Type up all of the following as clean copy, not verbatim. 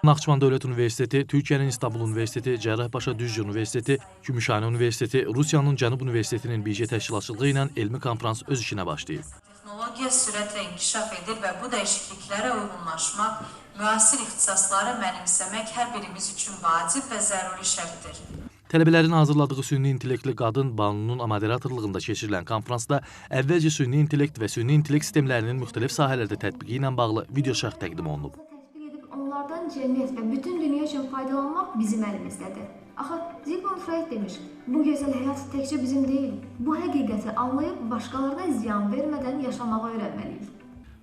Naxçıvan Dövlət Universiteti, Türkiyənin İstanbul Universiteti, Cərrahpaşa Düzce Universiteti, Gümüşhane Universiteti, Rusiyanın Cənub Universitetinin birgə təşkilatçılığı ilə elmi konferans öz işinə başlayıb. Texnologiya sürətlə inkişaf edir və bu dəyişikliklərə uyğunlaşmaq, müasir ixtisasları mənimsəmək hər birimiz üçün vacib və zəruri şərtdir. Tələbələrin hazırladığı süni intellektli qadın Banu'nun moderatorluğunda keçirilən konferansda əvvəlcə süni intellekt və süni intellekt sistemlərinin müxtəlif sahələrdə tətbiqi ilə bağlı video şərh təqdim olunub. Onlardan cəmiyyət və bütün dünya üçün faydalanmaq bizim əlimizdədir. Axı, Sigmund Freud demiş, bu gözəl həyat təkcə bizim deyil, bu həqiqəti anlayıb başqalarına ziyan vermədən yaşamağa öyrənməliyik.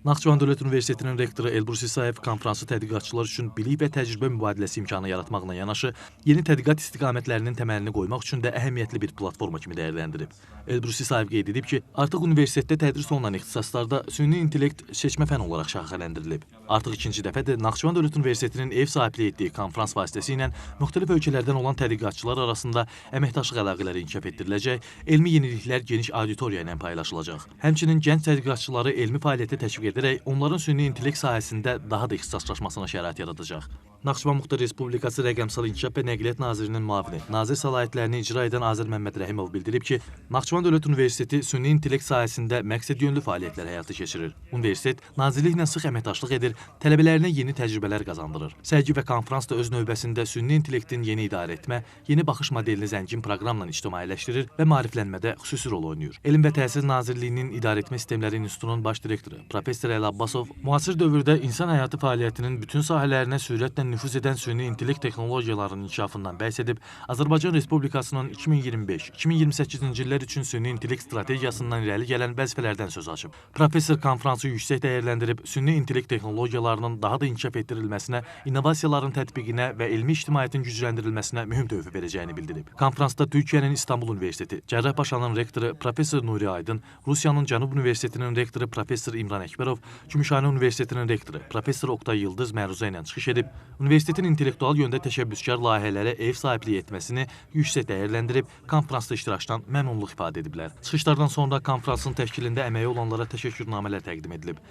Naxçıvan Dövlət Universitetinin rektoru Elbrus İsayev konferansı tədqiqatçılar üçün bilik və təcrübə mübadiləsi imkanı yaratmaqla yanaşı, yeni tədqiqat istiqamətlərinin təməlini qoymaq üçün də əhəmiyyətli bir platforma kimi dəyərləndirib. Elbrus İsayev qeyd edib ki, artıq universitetdə tədris olunan ixtisaslarda süni intellekt seçmə fən olaraq şaxələndirilib. Artıq ikinci dəfədir Naxçıvan Dövlət Universitetinin ev sahibliyi etdiyi konferans vasitəsilə müxtəlif ölkələrdən olan tədqiqatçılar arasında əməkdaşlıq əlaqələri inkişaf etdiriləcək, elmi yeniliklər geniş auditoriya ilə paylaşılacaq. Həmçinin gənc tədqiqatçıları elmi fəaliyyətə təşviq edərək onların süni intellekt sahəsində daha da ixtisaslaşmasına şərait yaradacaq. Naxçıvan Muxtar Respublikası Rəqəmsal İnkişaf və Nəqliyyat Nazirinin müavini, nazir səlahiyyətlərini icra edən Azər Məmməd Rəhimov bildirib ki, Naxçıvan Dövlət Universiteti süni intellekt sahəsində məqsədyönlü fəaliyyətlər həyata keçirir. Universitet nazirliklə sıx əməkdaşlıq edir, tələbələrinə yeni təcrübələr qazandırır. Sərgi və konferans da öz növbəsində süni intellektin yeni idarə etmə, yeni baxış modelini zəngin proqramla ictimailəşdirir və maariflənmədə xüsusi rol oynayır. Elm və Təhsil Nazirliyinin İdarəetmə Sistemləri İnstitutunun baş direktoru Professor Əli Abbasov müasir dövrdə insan həyatı fəaliyyətinin bütün sahələrinə sürətlə nüfuz edən süni intellekt texnologiyalarının inkişafından bəhs edib, Azərbaycan Respublikasının 2025-2028-ci illər üçün süni intellekt strategiyasından irəli gələn vəzifələrdən söz açıb. Professor konferansı yüksək dəyərləndirib, süni intellekt texnologiyalarının daha da inkişaf etdirilməsinə, innovasiyaların tətbiqinə və elmi ictimaiyyətin gücləndirilməsinə mühüm töhfə verəcəyini bildirib. Konferansda Türkiyənin İstanbul Universiteti, Cərrahpaşanın rektoru Professor Nuri Aydın, Rusiyanın Cənub Universitetinin rektoru Professor İmran Əkbərov, Gümüşhane Universitetinin rektoru Professor Oktay Yıldız məruzə ilə çıxış edib, universitetin intellektual yöndə təşəbbüskar layihələrə ev sahibliyi etməsini yüksək dəyərləndirib, konferansda iştirakdan məmnunluq ifadə ediblər. Çıxışlardan sonra konferansın təşkilində əməyi olanlara təşəkkürnamələr təqdim edilib.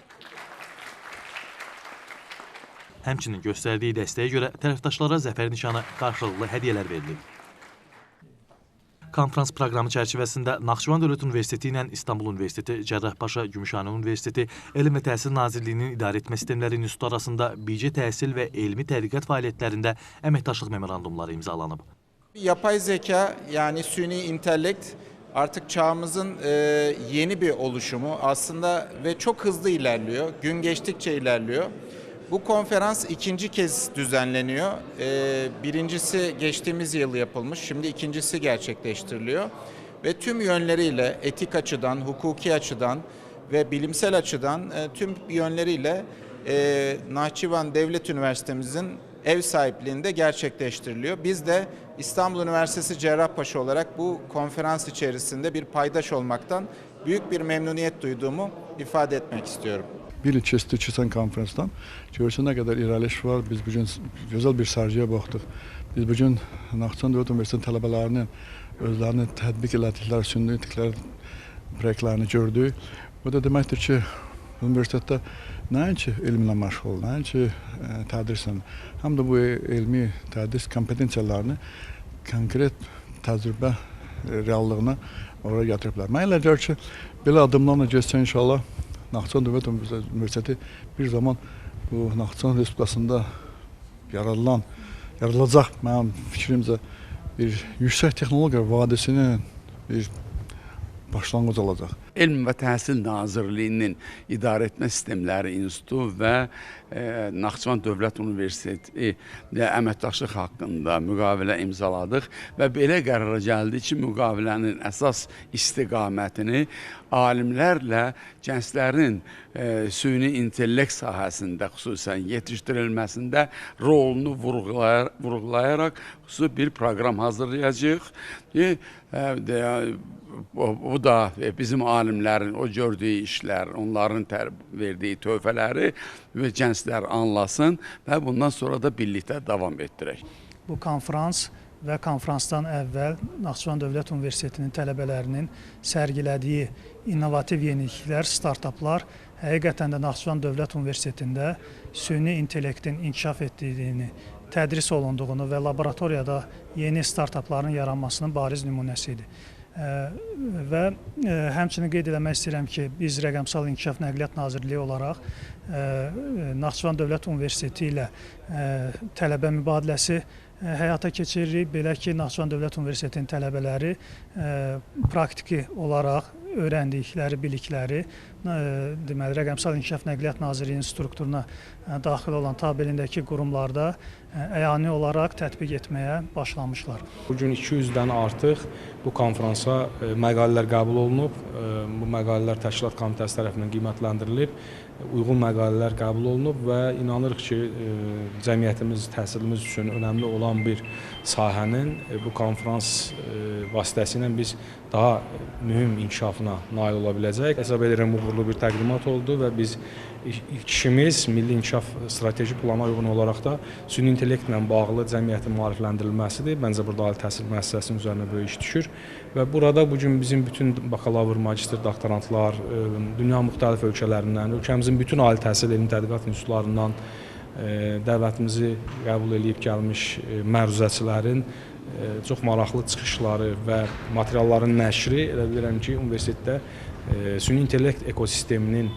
Həmçinin göstərdiyi dəstəyə görə tərəfdaşlara zəfər nişanı qarşılıqlı hədiyyələr verilib. Konferans proqramı çərçivəsində Naxçıvan Dövlət Universiteti ilə İstanbul Universiteti, Cərrahpaşa, Gümüşhane Universiteti, Elm və Təhsil Nazirliyinin İdarəetmə Sistemləri İnstitutu arasında birgə təhsil və elmi tədqiqat fəaliyyətlərində əməkdaşlıq memorandumları imzalanıb. Yapay zeka yani süni intellekt artık çağımızın yeni bir oluşumu aslında ve çok hızlı ilerliyor. Gün geçtikçe ilerliyor. Bu konferans ikinci kez düzenleniyor. Birincisi geçtiğimiz yıl yapılmış, şimdi ikincisi gerçekleştiriliyor. Ve tüm yönleriyle, etik açıdan, hukuki açıdan ve bilimsel açıdan tüm yönleriyle Naxçıvan Devlet Üniversitemizin ev sahipliğinde gerçekleştiriliyor. Biz de İstanbul Üniversitesi Cerrahpaşa olarak bu konferans içerisinde bir paydaş olmaktan büyük bir memnuniyet duyduğumu ifade etmek istiyorum. Bir il keçən konferansdan görürsən nə qədər irəliş var. Biz bugün gözəl bir sərgiyə baxdıq. Biz bugün Naxçıvan Dövlət Universiteti tələbələrinin özlərinin tətbiq elədikləri süni intellekt proyektlərini gördük. Bu da deməkdir ki, universitetdə nəinki elmlə məşğul, nəinki tədrislə, həm də bu elmi tədris kompetensiyalarını konkret təcrübə reallığına oraya gətiriblər. Mən elə gör ki, belə adımlarla getsə inşallah Naxçıvan Dövlət Universiteti bir zaman bu Naxçıvan Respublikasında yaradılacaq mənim fikrimcə bir yüksək texnologiya vadisinin bir başlanğıc olacaq. Elm və Təhsil Nazirliyinin İdarəetmə Sistemləri İnstitutu və Naxçıvan Dövlət Universiteti ilə əməkdaşlıq haqqında müqavilə imzaladıq və belə qərara gəldi ki, müqavilənin əsas istiqamətini alimlərlə gənclərin süni intellekt sahəsində xüsusən yetişdirilməsində rolunu vurğulayaraq xüsusi bir proqram hazırlayacaq. Bu da bizim alimlərin o gördüyü işlər, onların verdiyi töhfələri və gənclər anlasın və bundan sonra da birlikdə davam etdirək. Bu konferans və konferansdan əvvəl Naxçıvan Dövlət Universitetinin tələbələrinin sərgilədiyi innovativ yeniliklər, startaplar həqiqətən də Naxçıvan Dövlət Universitetində süni intellektin inkişaf etdiyini, tədris olunduğunu və laboratoriyada yeni startapların yaranmasının bariz nümunəsi idi. Və həmçinin qeyd etmək istəyirəm ki, biz Rəqəmsal İnkişaf Nəqliyyat Nazirliyi olaraq Naxçıvan Dövlət Universiteti ilə tələbə mübadiləsi həyata keçiririk. Belə ki, Naxçıvan Dövlət Universitetinin tələbələri praktiki olaraq öyrəndikləri bilikləri deməli Rəqəmsal İnkişaf Nəqliyyat Nazirliyinin strukturuna daxil olan tabelindəki qurumlarda əyani olaraq tətbiq etməyə başlamışlar. Bugün 200-dən artıq bu konfransa məqalələr qəbul olunub. Bu məqalələr Təşkilat Komitəsi tərəfindən qiymətləndirilib, uyğun məqalələr qəbul olunub və inanırıq ki, cəmiyyətimiz, təhsilimiz üçün önəmli olan bir sahənin bu konferans vasitəsilə biz daha mühüm inkişafına nail ola biləcək. Hesab edirəm, uğurlu bir təqdimat oldu və biz işimiz Milli İnkişaf Strateji Plana uyğun olaraq da süni intellektlə bağlı cəmiyyətin maarifləndirilməsidir. Məncə burada ali təhsil müəssisəsinin üzərinə böyük iş düşür və burada bugün bizim bütün bakalavr, magistr, doktorantlar dünya müxtəlif ölkələrindən, ölkəmizin bütün ali təhsil elmi tədqiqat institutlarından dəvətimizi qəbul edib gəlmiş məruzəçilərin çox maraqlı çıxışları və materialların nəşri, elə bilirəm ki, universitetdə süni intellekt ekosisteminin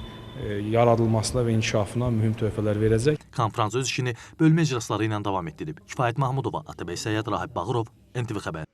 yaradılmasına və inkişafına mühüm töhfələr verəcək. Konfrans öz işini bölmə iclasları ilə davam etdirib. Kifayət Mahmudova, Atabey Səyyad, Rahib Bağırov, NTV Xəbər.